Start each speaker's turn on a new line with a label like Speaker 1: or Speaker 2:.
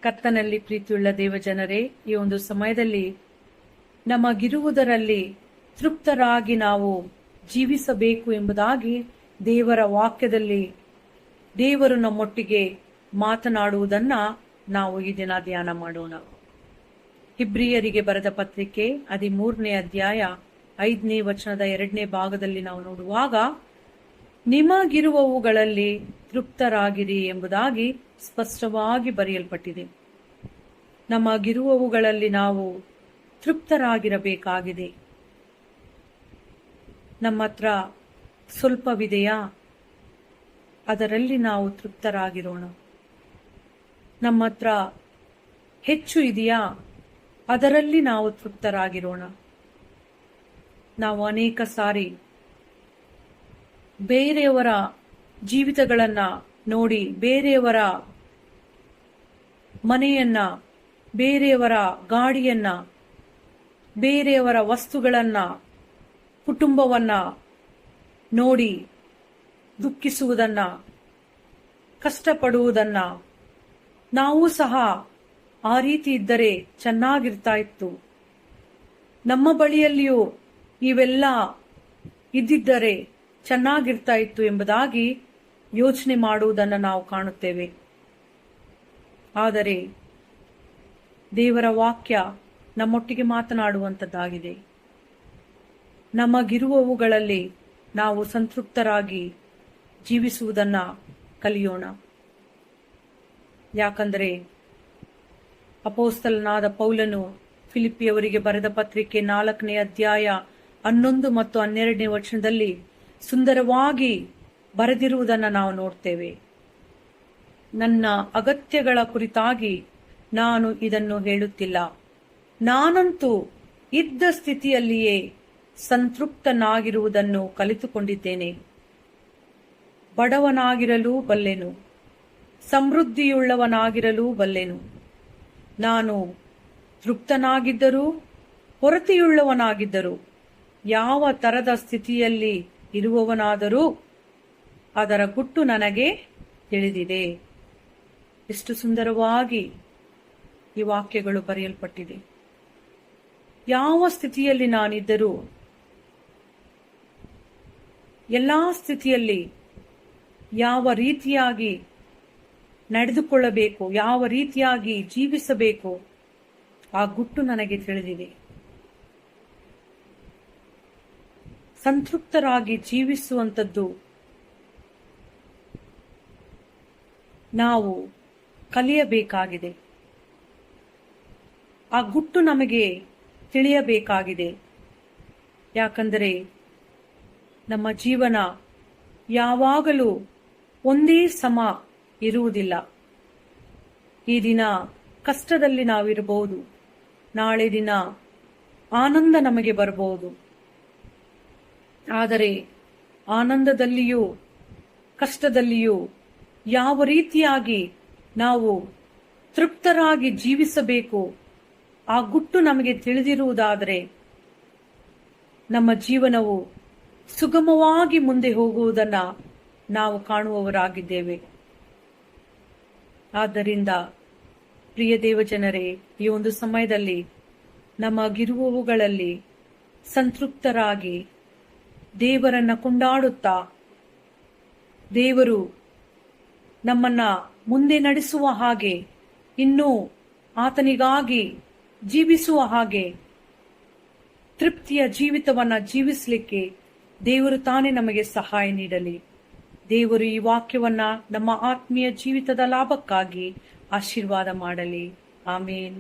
Speaker 1: ಕರ್ತನಲ್ಲಿ ಪ್ರೀತಿಯುಳ್ಳ ದೇವಜನರೇ, ಈ ಒಂದು ಸಮಯದಲ್ಲಿ ನಮಗಿರುವುದರಲ್ಲಿ ತೃಪ್ತರಾಗಿ ನಾವು ಜೀವಿಸಬೇಕು ಎಂಬುದಾಗಿ ದೇವರ ವಾಕ್ಯದಲ್ಲಿ ದೇವರು ನಮ್ಮೊಟ್ಟಿಗೆ ಮಾತನಾಡುವುದನ್ನ ನಾವು ಈ ದಿನ ಧ್ಯಾನ ಮಾಡೋಣ. ಇಬ್ರಿಯರಿಗೆ ಬರೆದ ಪತ್ರಿಕೆ 13ನೇ ಅಧ್ಯಾಯ 5ನೇ ವಚನದ 2ನೇ ಭಾಗದಲ್ಲಿ ನಾವು ನೋಡುವಾಗ, ನಿಮಗಿರುವವುಗಳಲ್ಲಿ ತೃಪ್ತರಾಗಿರಿ ಎಂಬುದಾಗಿ ಸ್ಪಷ್ಟವಾಗಿ ಬರೆಯಲ್ಪಟ್ಟಿದೆ. ನಮಗಿರುವವುಗಳಲ್ಲಿ ನಾವು ತೃಪ್ತರಾಗಿರಬೇಕಾಗಿದೆ. ನಮ್ಮ ಹತ್ರ ಸ್ವಲ್ಪವಿದೆಯಾ? ಅದರಲ್ಲಿ ನಾವು ತೃಪ್ತರಾಗಿರೋಣ. ನಮ್ಮ ಹತ್ರ ಹೆಚ್ಚು ಇದೆಯಾ? ಅದರಲ್ಲಿ ನಾವು ತೃಪ್ತರಾಗಿರೋಣ. ನಾವು ಅನೇಕ ಸಾರಿ ಬೇರೆಯವರ ಜೀವಿತಗಳನ್ನ ನೋಡಿ, ಬೇರೆಯವರ ಮನೆಯನ್ನ, ಬೇರೆಯವರ ಗಾಡಿಯನ್ನ, ಬೇರೆಯವರ ವಸ್ತುಗಳನ್ನ, ಕುಟುಂಬವನ್ನ ನೋಡಿ ದುಃಖಿಸುವುದನ್ನ, ಕಷ್ಟಪಡುವುದನ್ನ, ನಾವು ಸಹ ಆ ರೀತಿ ಇದ್ದರೆ ಚೆನ್ನಾಗಿರ್ತಾ ಇತ್ತು, ನಮ್ಮ ಬಳಿಯಲ್ಲಿಯೂ ಇವೆಲ್ಲ ಇದ್ದಿದ್ದರೆ ಚೆನ್ನಾಗಿರ್ತಾ ಇತ್ತು ಎಂಬುದಾಗಿ ಯೋಚನೆ ಮಾಡುವುದನ್ನು ನಾವು ಕಾಣುತ್ತೇವೆ. ಆದರೆ ದೇವರ ವಾಕ್ಯ ನಮ್ಮೊಟ್ಟಿಗೆ ಮಾತನಾಡುವಂಥದ್ದಾಗಿದೆ. ನಮಗಿರುವವುಗಳಲ್ಲಿ ನಾವು ಸಂತೃಪ್ತರಾಗಿ ಜೀವಿಸುವುದನ್ನ ಕಲಿಯೋಣ. ಯಾಕಂದರೆ ಅಪೊಸ್ತಲನಾದ ಪೌಲನು ಫಿಲಿಪ್ಪಿಯವರಿಗೆ ಬರೆದ ಪತ್ರಿಕೆ 4ನೇ ಅಧ್ಯಾಯ 11 ಮತ್ತು 12ನೇ ವಚನದಲ್ಲಿ ಸುಂದರವಾಗಿ ಬರೆದಿರುವುದನ್ನು ನಾವು ನೋಡ್ತೇವೆ. ನನ್ನ ಅಗತ್ಯಗಳ ಕುರಿತಾಗಿ ನಾನು ಇದನ್ನು ಹೇಳುತ್ತಿಲ್ಲ, ನಾನಂತೂ ಇದ್ದ ಸ್ಥಿತಿಯಲ್ಲಿಯೇ ಸಂತೃಪ್ತನಾಗಿರುವುದನ್ನು ಕಲಿತುಕೊಂಡಿದ್ದೇನೆ. ಬಡವನಾಗಿರಲು ಬಲ್ಲೆನು, ಸಮೃದ್ಧಿಯುಳ್ಳವನಾಗಿರಲು ಬಲ್ಲೆನು. ನಾನು ತೃಪ್ತನಾಗಿದ್ದರೂ ಕೊರತೆಯುಳ್ಳವನಾಗಿದ್ದರೂ ಯಾವ ತರದ ಸ್ಥಿತಿಯಲ್ಲಿ ಇರುವವನಾದರೂ ಅದರ ಗುಟ್ಟು ನನಗೆ ತಿಳಿದಿದೆ. ಎಷ್ಟು ಸುಂದರವಾಗಿ ಈ ವಾಕ್ಯಗಳು ಬರೆಯಲ್ಪಟ್ಟಿದೆ. ಯಾವ ಸ್ಥಿತಿಯಲ್ಲಿ ನಾನಿದ್ದರೂ, ಎಲ್ಲಾ ಸ್ಥಿತಿಯಲ್ಲಿ ಯಾವ ರೀತಿಯಾಗಿ ನಡೆದುಕೊಳ್ಳಬೇಕು, ಯಾವ ರೀತಿಯಾಗಿ ಜೀವಿಸಬೇಕು, ಆ ಗುಟ್ಟು ನನಗೆ ತಿಳಿದಿದೆ. ಸಂತೃಪ್ತರಾಗಿ ಜೀವಿಸುವಂಥದ್ದು ನಾವು ಕಲಿಯಬೇಕಾಗಿದೆ. ಆ ಗುಟ್ಟು ನಮಗೆ ತಿಳಿಯಬೇಕಾಗಿದೆ. ಯಾಕಂದರೆ ನಮ್ಮ ಜೀವನ ಯಾವಾಗಲೂ ಒಂದೇ ಸಮ ಇರುವುದಿಲ್ಲ. ಈ ದಿನ ಕಷ್ಟದಲ್ಲಿ ನಾವಿರಬಹುದು, ನಾಳೆ ದಿನ ಆನಂದ ನಮಗೆ ಬರಬಹುದು. ಆದರೆ ಆನಂದದಲ್ಲಿಯೂ ಕಷ್ಟದಲ್ಲಿಯೂ ಯಾವ ರೀತಿಯಾಗಿ ನಾವು ತೃಪ್ತರಾಗಿ ಜೀವಿಸಬೇಕು, ಆ ಗುಟ್ಟು ನಮಗೆ ತಿಳಿದಿರುವುದಾದರೆ ನಮ್ಮ ಜೀವನವು ಸುಗಮವಾಗಿ ಮುಂದೆ ಹೋಗುವುದನ್ನ ನಾವು ಕಾಣುವವರಾಗಿದ್ದೇವೆ. ಆದ್ದರಿಂದ ಪ್ರಿಯ ದೇವಜನರೇ, ಈ ಒಂದು ಸಮಯದಲ್ಲಿ ನಮಗಿರುವವುಗಳಲ್ಲಿ ಸಂತೃಪ್ತರಾಗಿ ದೇವರನ್ನ ಕೊಂಡಾಡುತ್ತಾ, ದೇವರು ನಮ್ಮನ್ನ ಮುಂದೆ ನಡೆಸುವ ಹಾಗೆ, ಇನ್ನೂ ಆತನಿಗಾಗಿ ಜೀವಿಸುವ ಹಾಗೆ, ತೃಪ್ತಿಯ ಜೀವಿತವನ್ನ ಜೀವಿಸಲಿಕ್ಕೆ ದೇವರು ತಾನೇ ನಮಗೆ ಸಹಾಯ ನೀಡಲಿ. ದೇವರು ಈ ವಾಕ್ಯವನ್ನ ನಮ್ಮ ಆತ್ಮೀಯ ಜೀವಿತದ ಲಾಭಕ್ಕಾಗಿ ಆಶೀರ್ವಾದ ಮಾಡಲಿ. ಆಮೇನ್.